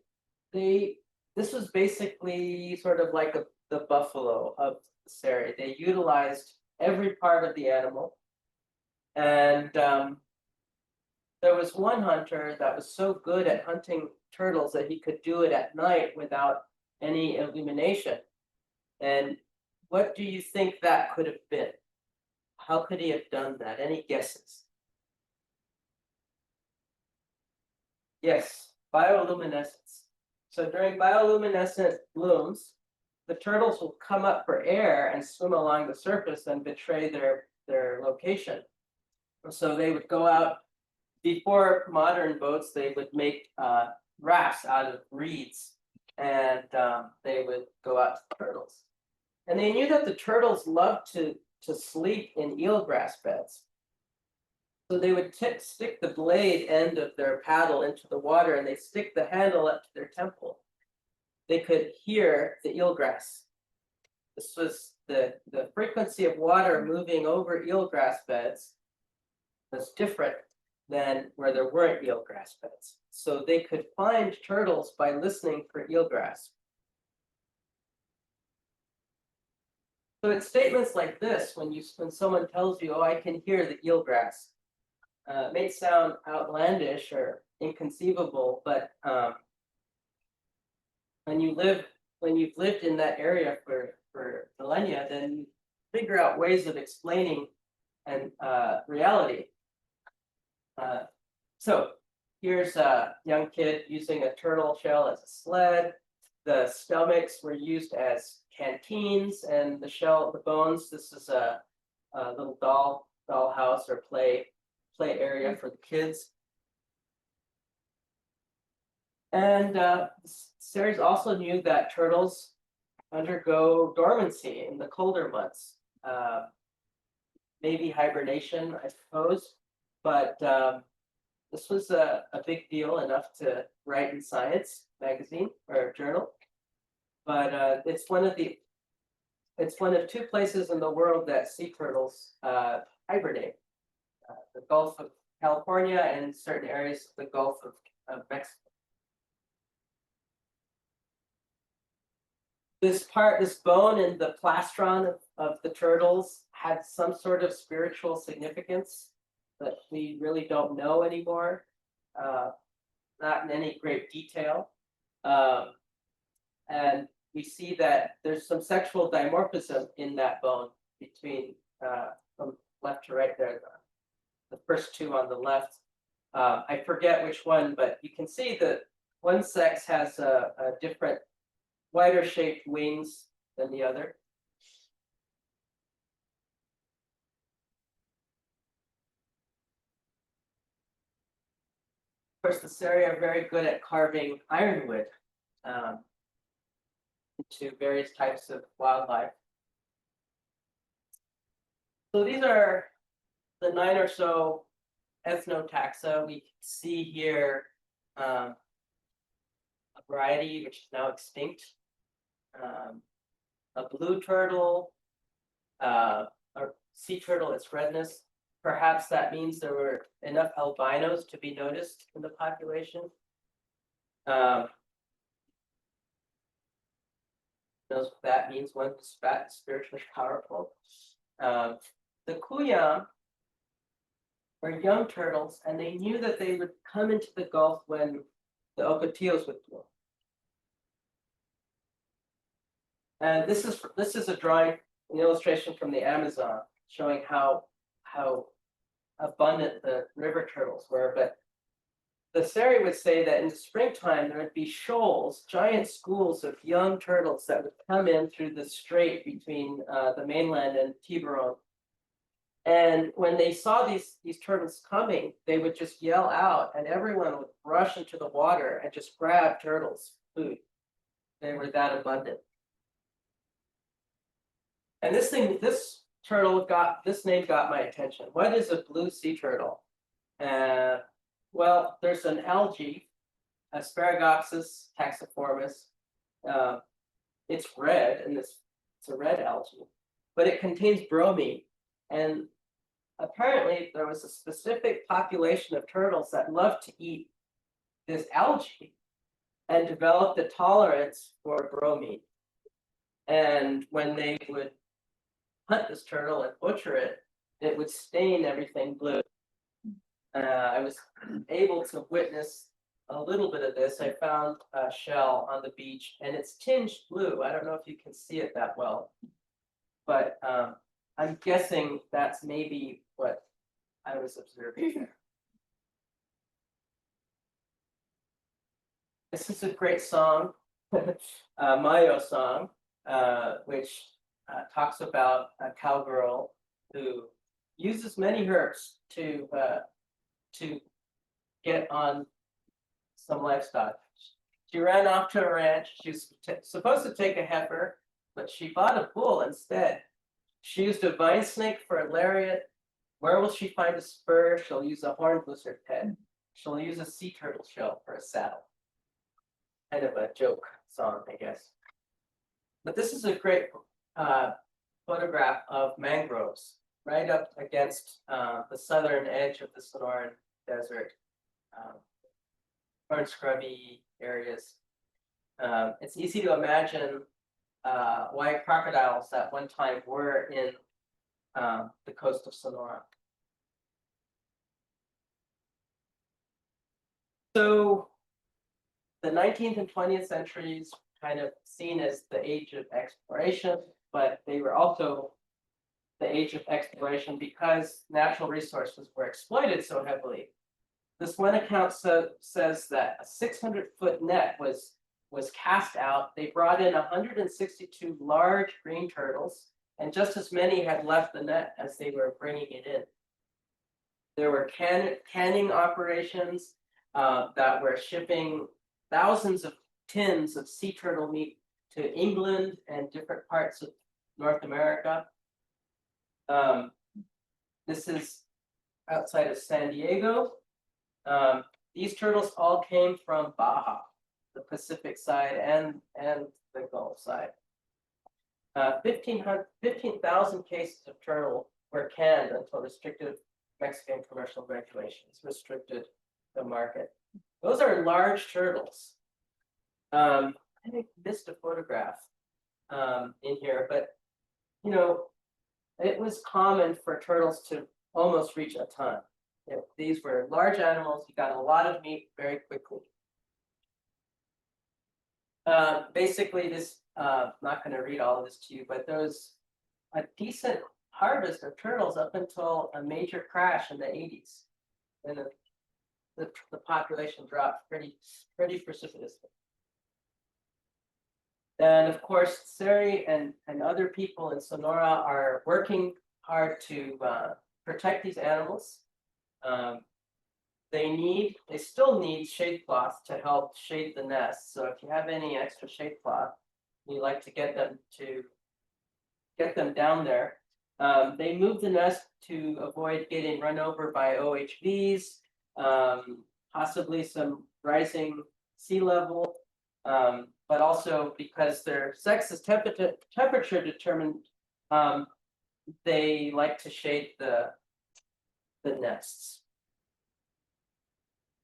this was basically sort of like the buffalo of the Seri. They utilized every part of the animal. And there was one hunter that was so good at hunting turtles that he could do it at night without any illumination. And what do you think that could have been? How could he have done that? Any guesses? Yes, bioluminescence. So during bioluminescent blooms, the turtles will come up for air and swim along the surface and betray their location. So they would go out. Before modern boats, they would make rafts out of reeds, and they would go out to the turtles. And they knew that the turtles loved to sleep in eelgrass beds. So they would stick the blade end of their paddle into the water, and they stick the handle up to their temple. They could hear the eelgrass. This was the frequency of water moving over eelgrass beds was different than where there weren't eelgrass beds. So they could find turtles by listening for eelgrass. So it's statements like this when someone tells you, "Oh, I can hear the eelgrass." It may sound outlandish or inconceivable, but when you've lived in that area for millennia, then you figure out ways of explaining and reality. So here's a young kid using a turtle shell as a sled. The stomachs were used as canteens, and the bones. This is a little doll house or play area for the kids. And Seres also knew that turtles undergo dormancy in the colder months. Maybe hibernation, I suppose, but this was a big deal, enough to write in Science magazine or journal. But it's one of two places in the world that sea turtles hibernate: the Gulf of California and certain areas of the Gulf of Mexico. This bone in the plastron of the turtles had some sort of spiritual significance that we really don't know anymore, not in any great detail. And we see that there's some sexual dimorphism in that bone between from left to right there, the first two on the left. I forget which one, but you can see that one sex has a different, wider shaped wings than the other. Of course, the Seri are very good at carving ironwood into various types of wildlife. So these are the 9 or so ethnotaxa. We see here a variety which is now extinct. A blue turtle, or sea turtle, its redness. Perhaps that means there were enough albinos to be noticed in the population. Knows what that means. One who's fat and spiritually powerful. The kuyam were young turtles, and they knew that they would come into the Gulf when the ocotillos would bloom. And this is a drawing, an illustration from the Amazon, showing how abundant the river turtles were. But the Seri would say that in the springtime there would be shoals, giant schools of young turtles that would come in through the strait between the mainland and Tiburon. And when they saw these turtles coming, they would just yell out, and everyone would rush into the water and just grab turtles' food. They were that abundant. And this name got my attention. What is a blue sea turtle? Well, there's an algae, Asparagopsis taxiformis. It's red, and it's a red algae, but it contains bromine. And apparently there was a specific population of turtles that loved to eat this algae and developed a tolerance for bromine. And when they would hunt this turtle and butcher it, it would stain everything blue. I was able to witness a little bit of this. I found a shell on the beach and it's tinged blue. I don't know if you can see it that well, but I'm guessing that's maybe what I was observing there. This is a great song, Mayo song, which talks about a cowgirl who uses many herbs to get on some livestock. She ran off to a ranch. She was supposed to take a heifer, but she bought a bull instead. She used a vine snake for a lariat. Where will she find a spur? She'll use a horned lizard head. She'll use a sea turtle shell for a saddle. Kind of a joke song, I guess. But this is a great photograph of mangroves right up against the southern edge of the Sonoran Desert, fern scrubby areas. It's easy to imagine why crocodiles at one time were in the coast of Sonora. So the 19th and 20th centuries kind of seen as the age of exploration, but they were also the age of exploration because natural resources were exploited so heavily. This one account says that a 600-foot net was cast out. They brought in 162 large green turtles, and just as many had left the net as they were bringing it in. There were canning operations that were shipping thousands of tins of sea turtle meat to England and different parts of North America. This is outside of San Diego. These turtles all came from Baja, the Pacific side and the Gulf side. 15,000 cases of turtle were canned until restrictive Mexican commercial regulations restricted the market. Those are large turtles. I missed a photograph in here, but you know, it was common for turtles to almost reach a ton. These were large animals. You got a lot of meat very quickly. Basically, this not going to read all of this to you, but there was a decent harvest of turtles up until a major crash in the 80s, and the population dropped pretty precipitously. And of course, Sari and other people in Sonora are working hard to protect these animals. They still need shade cloth to help shade the nest. So if you have any extra shade cloth, we like to get them down there. They move the nest to avoid getting run over by OHVs, possibly some rising sea level, but also because their sex is temperature determined, they like to shade the nests.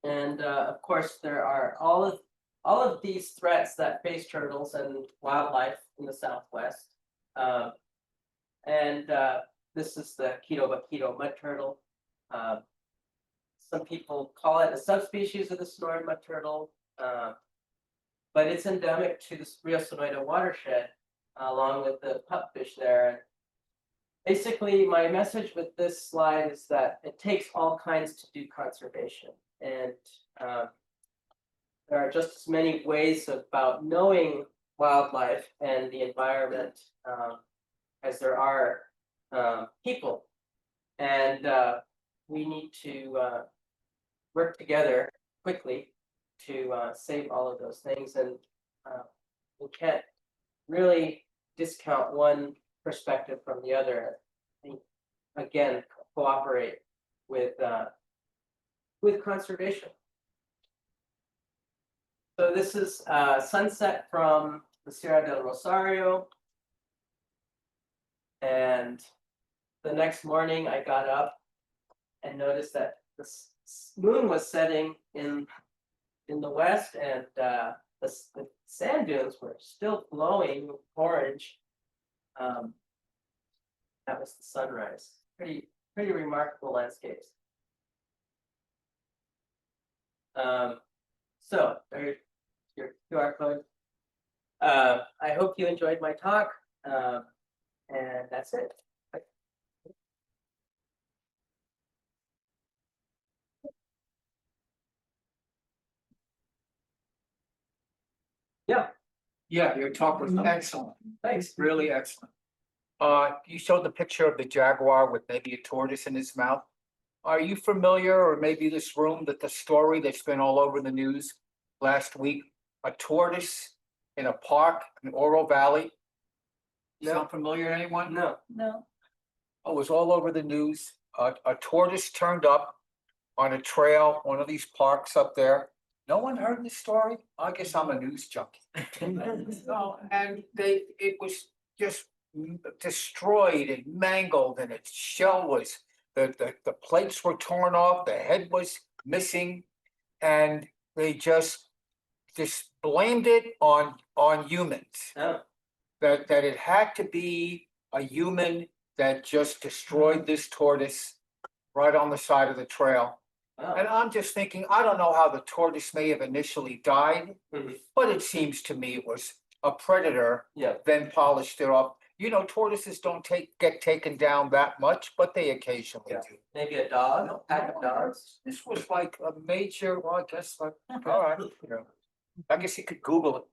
And of course, there are all of these threats that face turtles and wildlife in the Southwest. This is the Quito mud turtle. Some people call it a subspecies of the Sonoran mud turtle, but it's endemic to the Rio Sonoita watershed, along with the pupfish there. Basically, my message with this slide is that it takes all kinds to do conservation. And there are just as many ways about knowing wildlife and the environment as there are people. And we need to work together quickly to save all of those things. And we can't really discount one perspective from the other. Again, cooperate with conservation. So this is sunset from the Sierra del Rosario. And the next morning I got up and noticed that the moon was setting in the west, and the sand dunes were still glowing orange. That was the sunrise. Pretty remarkable landscapes. So there's your QR code. I hope you enjoyed my talk. And that's it. Yeah, Yeah, your talk was excellent, thanks. really excellent. You showed the picture of the jaguar with maybe a tortoise in his mouth. Are you familiar, or maybe this room, that the story that's been all over the news last week, a tortoise in a park in Oro Valley? No. Sound familiar to anyone? No. Oh, it was all over the news. A tortoise turned up on a trail, one of these parks up there. No one heard the story? I guess I'm a news junkie. No, and it was just destroyed and mangled, and its shell was, the plates were torn off, the head was missing, and they just blamed it on humans. Oh, That it had to be a human that just destroyed this tortoise right on the side of the trail. And wow. I'm just thinking, I don't know how the tortoise may have initially died, Mhm. but it seems to me it was a predator, Yeah. then polished it up. You know, tortoises don't get taken down that much, but they occasionally Yeah. do. Maybe a dog, a pack of dogs. This was like a major, well, I guess, like, all right, you know, I guess you could Google it.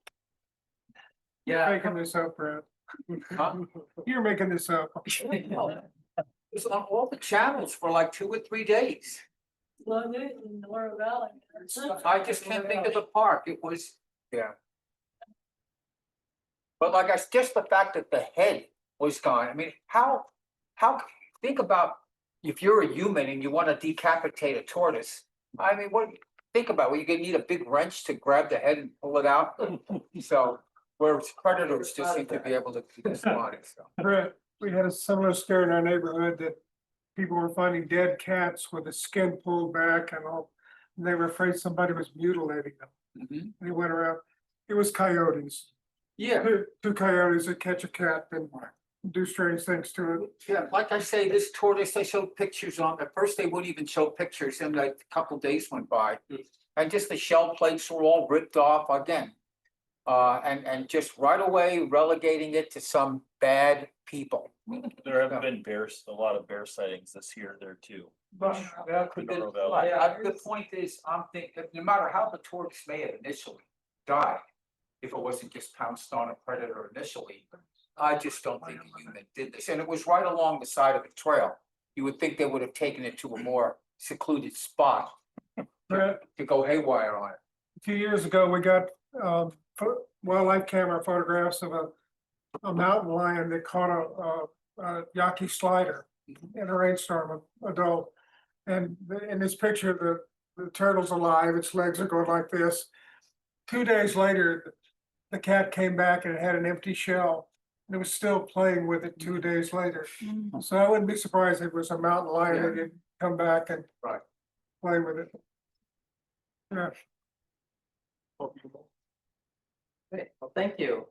Yeah. Making this up, Brad. Huh? You're making this up. It was on all the channels for like 2 or 3 days. I just can't think of the park. It was, yeah. But like, I just the fact that the head was gone. I mean, how, think about if you're a human and you want to decapitate a tortoise. I mean, think about, well, you're gonna need a big wrench to grab the head and pull it out. So, whereas predators just seem to be able to do this one, so. Brett, we had a similar scare in our neighborhood that people were finding dead cats with the skin pulled back and all. And they were afraid somebody was mutilating them. Mhm. They went around, it was coyotes. Yeah, Two coyotes that catch a cat and do strange things to it. yeah, like I say, this tortoise, they showed pictures on, at first they wouldn't even show pictures, and like a couple days went by. And just the shell plates were all ripped off again. And just right away relegating it to some bad people. There have been a lot of bear sightings this year there too. But, yeah, Sonora Valley. the point is, I'm thinking, no matter how the tortoise may have initially died, if it wasn't just pounced on a predator initially, I just don't think a human did this, and it was right along the side of the trail. You would think they would have taken it to a more secluded spot Brett, to go haywire on it. a few years ago, we got wildlife camera photographs of a mountain lion that caught a yaki slider in a rainstorm, adult. And in this picture, the turtle's alive, its legs are going like this. 2 days later, the cat came back and it had an empty shell. And it was still playing with it 2 days later. So I wouldn't be surprised if it was a mountain lion that didn't come back and Right. play with it. Yeah. Great. Well, thank you.